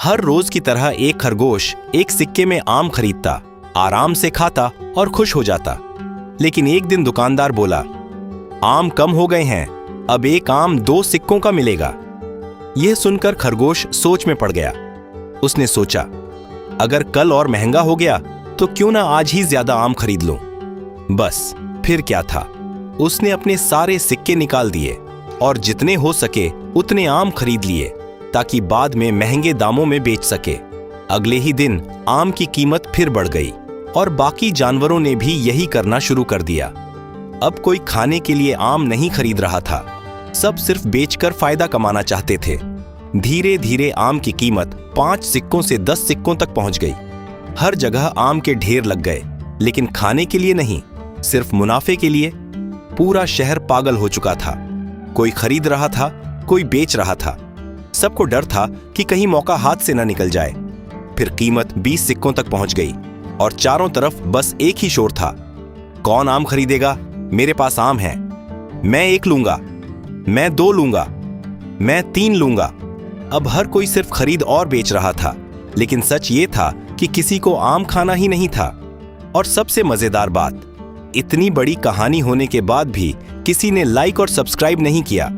हर रोज की तरह एक खरगोश एक सिक्के में आम खरीदता, आराम से खाता और खुश हो जाता। लेकिन एक दिन दुकानदार बोला, आम कम हो गए हैं, अब एक आम 2 सिक्कों का मिलेगा। यह सुनकर खरगोश सोच में पड़ गया। उसने सोचा, अगर कल और महंगा हो गया तो क्यों ना आज ही ज्यादा आम खरीद लूं। बस फिर क्या था, उसने अपने सारे सिक्के निकाल दिए और जितने हो सके उतने आम खरीद लिए ताकि बाद में महंगे दामों में बेच सके। अगले ही दिन आम की कीमत फिर बढ़ गई और बाकी जानवरों ने भी यही करना शुरू कर दिया। अब कोई खाने के लिए आम नहीं खरीद रहा था, सब सिर्फ बेचकर फायदा कमाना चाहते थे। धीरे धीरे आम की कीमत 5 सिक्कों से 10 सिक्कों तक पहुंच गई। हर जगह आम के ढेर लग गए, लेकिन खाने के लिए नहीं, सिर्फ मुनाफे के लिए। पूरा शहर पागल हो चुका था। कोई खरीद रहा था, कोई बेच रहा था। सबको डर था कि कहीं मौका हाथ से न निकल जाए। फिर कीमत 20 सिक्कों तक पहुंच गई और चारों तरफ बस एक ही शोर था, कौन आम खरीदेगा? मेरे पास आम है, मैं 1 लूंगा, मैं 2 लूंगा, मैं 3 लूंगा। अब हर कोई सिर्फ खरीद और बेच रहा था, लेकिन सच ये था कि किसी को आम खाना ही नहीं था। और सबसे मजेदार बात, इतनी बड़ी कहानी होने के बाद भी किसी ने लाइक और सब्सक्राइब नहीं किया।